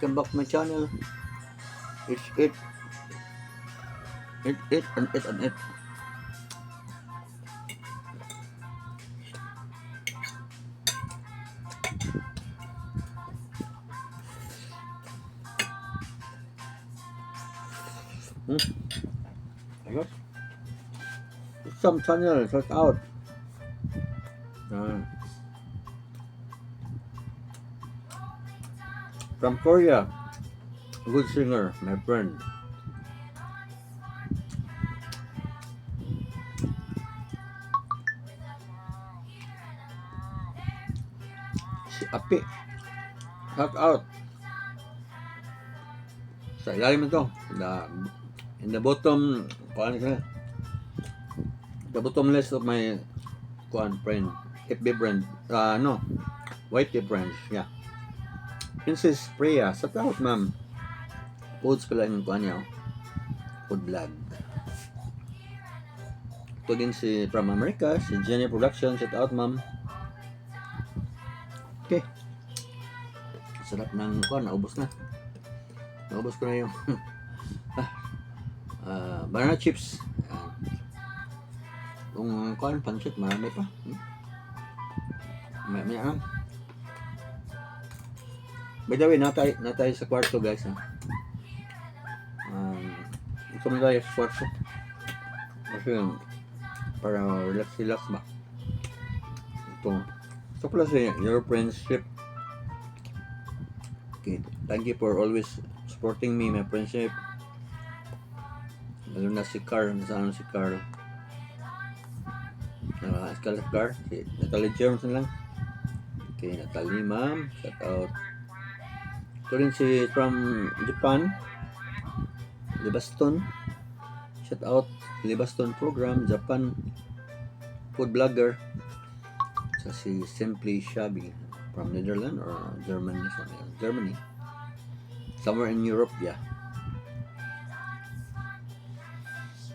welcome back to my channel. It's it. It. Ayos. Some channel, check out. From Korea, good singer, my friend. Si Api, shout out. Sa ilalim ito, in the bottom, the bottom list of my friend, FB friend, no, YT friends, yeah. Princess Priya, shout out ma'am. Foods pala yung niya, food vlog. Ito din si from America, si Jenny Production, shout out ma'am. Okay. Sarap ng naubos na. Naubos ko na yung banana chips. Yung pancit, marami pa. May by the way, na tayo sa kwarto guys. Ito na tayo sa kwarto. Kasi para relax ba. Ito pala sa your friendship. Okay, thank you for always supporting me, my friendship. Lalo na si Carl, nasaan si Carl? Scarlett Carl, si Natalie Jones na lang. Okay, Natalie ma'am, shout out. Ito rin si from Japan, Libaston, shout out. Libaston program, Japan food blogger. So si Simply Shabby from Netherlands or Germany, somewhere in Europe, yeah.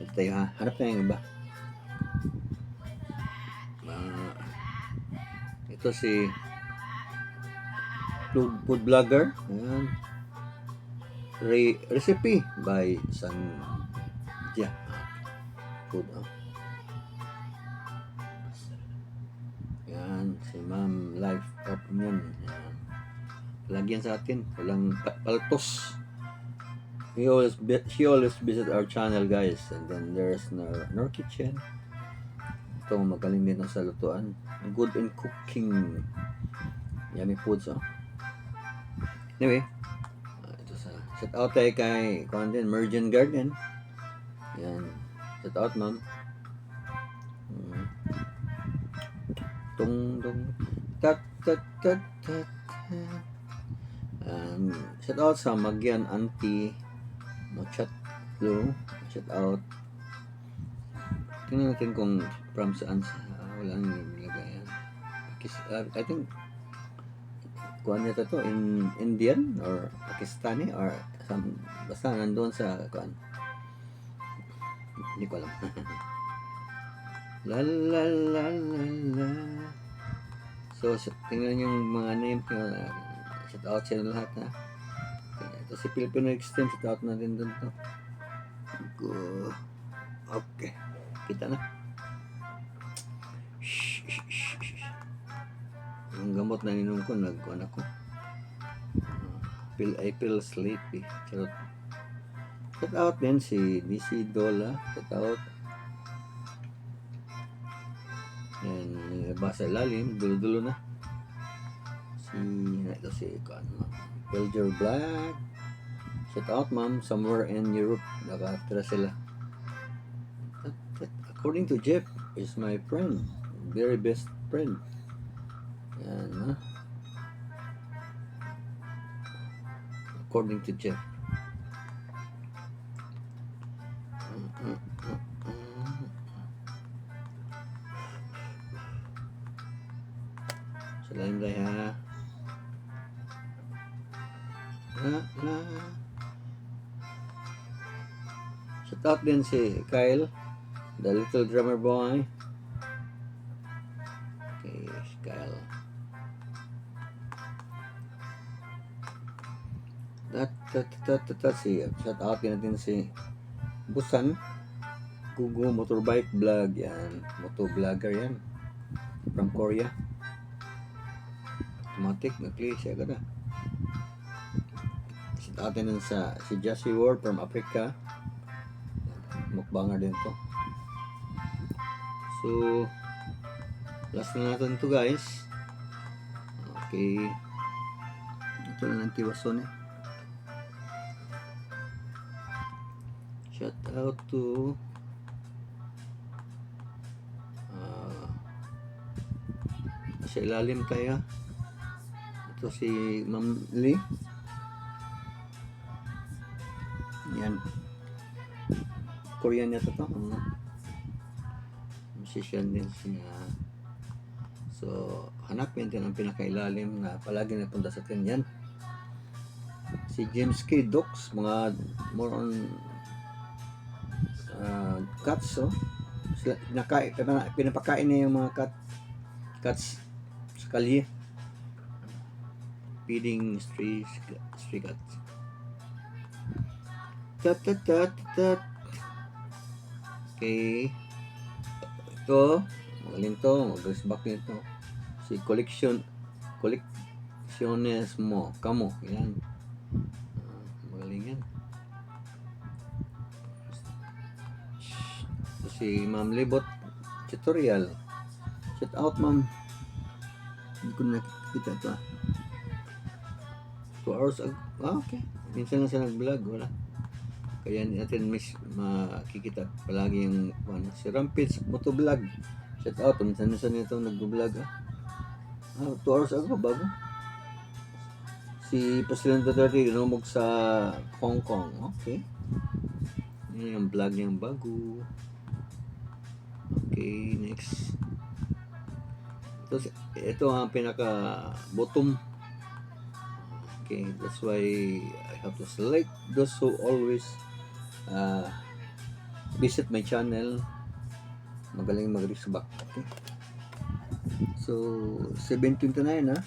Ito tayo hanap na yung iba. Ito si food blogger, ayan. Recipe by Sanjia food. Yan si Ma'am Life of Moon. Lagyan sa atin, walang paltos. She always visit our channel guys. And then there's Nor Kitchen. Ito magaling din sa lutuan, good in cooking, yummy foods. Anyway, ito shout out tayo kay Content Mergent Garden. Yan, shout out ma'am. Tung tat. Shout out sa Magian Auntie Mochat Blue, shout out. Tingnan natin kung from saan wala nang nilagay. I think kuan nito to in Indian or Pakistani or some, basta nandoon sa kuan, hindi ko alam. La la la la la. So tingnan yung mga name nyo, shout out sa lahat ha. Okay, ito si Filipino Extreme, shout out natin doon to. Okay, kita na. Ang gamot na inom ko, nagkuhan ako. I feel sleepy. Charot. Shout out din si DC Dola. Shout out. Yan, basa lalim, dulo-dulo na. Ito si Belger Black. Shout out ma'am, somewhere in Europe. Nakatira sila. According to Jeff, is my friend. Very best friend. Yan, according to Jeff. Salain tayo ha. Shout out din si Kyle, the little drummer boy. Okay, Kyle. Shout out natin si Busan Gugu Motorbike Vlog. Yan, motovlogger yan from Korea. Automatic nag-play siya kada. Shout out din sa si Jassy War from Africa. Mukbanger din to. So last na natin to guys. Okay, ito na lang tiwason eh. Shout out to sa ilalim tayo. Ito si Ma'am Lee. Yan. Korean yata to. Musician din siya. So, hanapin din ang pinakailalim na palagi napunta sa atin yan. Si James K. Dox, mga more on cats, oh. Pinapakain niya yung mga cats sa kalye. Feeding stray cats. Tat. Okay. Ito, magaling to, mag-back nito. Si collectiones mo, kamo, yan. Magaling yan. Si Ma'am Libot tutorial. Shout out Ma'am. Hindi ko nakikita ito. 2 hours ago. Okay. Minsan lang siya nag-vlog, wala. Kaya natin makikita palagi yung si Rampage Motovlog. Shout out, minsan ito nag-vlog. 2 hours ago, bago. Si President Duterte inumog sa Hong Kong. Okay. Yan yung vlog niyang bago. Okay, next. Ito ang pinaka bottom. Okay, that's why I have to select those who always visit my channel. Magaling mag-reach back. Okay. So 7:29 na.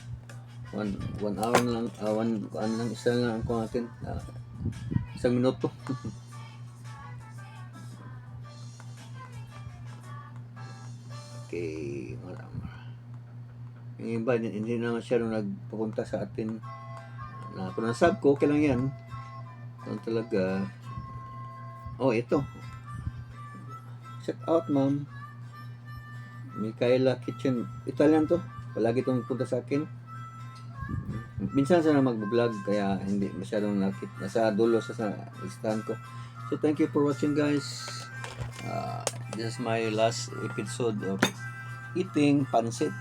1 hour lang, isa lang ang natin. 1 minuto. Okay, yung iba hindi na masyadong nagpupunta sa atin. Kung nasab ko, okay lang yan. Kung talaga, ito. Check out Ma'am Micaela Kitchen. Italian to. Palagi itong punta sa akin. Minsan sana mag-vlog, kaya hindi masyadong nasa dulo sa stand ko. So thank you for watching guys. This is my last episode of eating pansit.